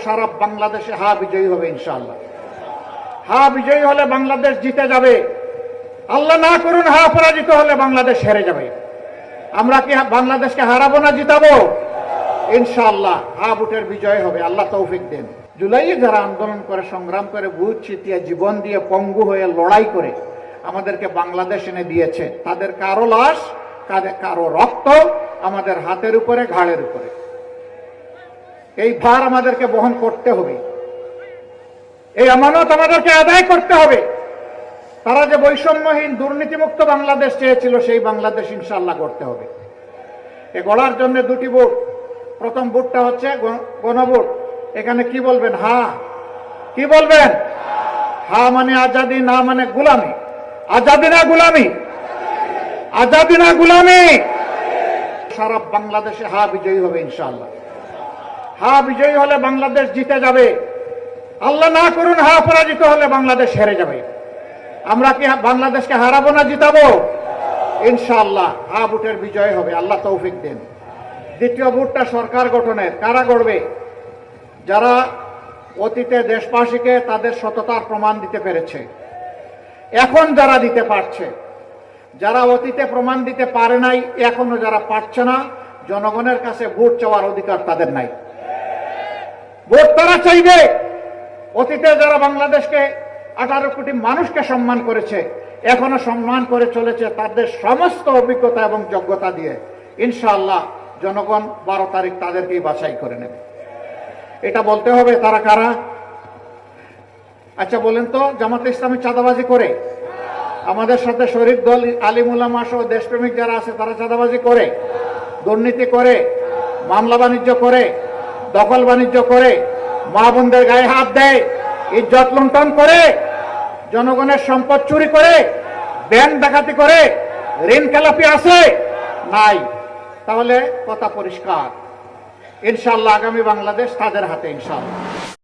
সারা বাংলাদেশে হা বিজয়ী হবে ইনশাআল্লাহ। হা বিজয়ী হলে বাংলাদেশ জিতে যাবে, আল্লাহ না করুন হা পরাজিত হলে বাংলাদেশ হেরে যাবে। আমরা কি বাংলাদেশকে হারাবো না জিতাবো? ইনশাআল্লাহ হা ভোটের বিজয় হবে, আল্লাহ তৌফিক দেন। জুলাইয়ে যারা আন্দোলন করে, সংগ্রাম করে, বুক চিতিয়ে, জীবন দিয়ে, পঙ্গু হয়ে লড়াই করে আমাদেরকে বাংলাদেশ এনে দিয়েছে, তাদের কারো লাশ, কারো রক্ত আমাদের হাতের উপরে, ঘাড়ের উপরে। এই ভার আমাদেরকে বহন করতে হবে, এই আমানত আমাদেরকে আদায় করতে হবে। তারা যে বৈষম্যহীন দুর্নীতিমুক্ত বাংলাদেশ চেয়েছিল, সেই বাংলাদেশ ইনশাআল্লাহ গড়তে হবে। এ গড়ার জন্য দুটি ভোট। প্রথম ভোটটা হচ্ছে গণভোট। এখানে কি বলবেন? হা। কি বলবেন? হা মানে আজাদি, না মানে গুলামি। আজাদি না গুলামি? আজাদি না গুলামি? সারা বাংলাদেশে হা বিজয়ী হবে ইনশাআল্লাহ। হা বিজয়ী হলে বাংলাদেশ জিতে যাবে, আল্লাহ না করুন হা পরাজিত হলে বাংলাদেশ হেরে যাবে। আমরা কি বাংলাদেশকে হারাবো না জিতাবো? ইনশাআল্লাহ হা ভোটের বিজয় হবে, আল্লাহ তৌফিক দেন। দ্বিতীয় ভোটটা সরকার গঠনের। কারা গড়বে? যারা অতীতে দেশবাসীকে তাদের সততার প্রমাণ দিতে পেরেছে, এখন যারা দিতে পারছে। যারা অতীতে প্রমাণ দিতে পারে নাই, এখনো যারা পারছে না, জনগণের কাছে ভোট চাওয়ার অধিকার তাদের নাই। ভোট তারা চাইবে। অতীতে যারা বাংলাদেশকে 18 কোটি মানুষকে সম্মান করেছে, এখনো সম্মান করে চলেছে, তাদের সমস্ত অভিজ্ঞতা এবং যোগ্যতা দিয়ে ইনশাআল্লাহ জনগণ 12 তারিখ তাদেরকেই বাছাই করে নেবে। এটা বলতে হবে। তারা কারা? আচ্ছা বলেন তো, জামাতে ইসলামী চাঁদাবাজি করে? আমাদের সাথে শরীফ দল, আলিম উলামা সহ দেশপ্রেমিক যারা আছে, তারা চাঁদাবাজি করে, দুর্নীতি করে, মামলা বাণিজ্য করে, দখল বাণিজ্য করে, মা বোনদের গায়ে হাত দেয়, ইজ্জত লুণ্ঠন করে, জনগণের সম্পদ চুরি করে, ব্যাংক ডাকাতি করে, ঋণ খেলাপি আছে? নাই। তাহলে কথা পরিষ্কার, ইনশাআল্লাহ আগামী বাংলাদেশ তাদের হাতে ইনশাআল্লাহ।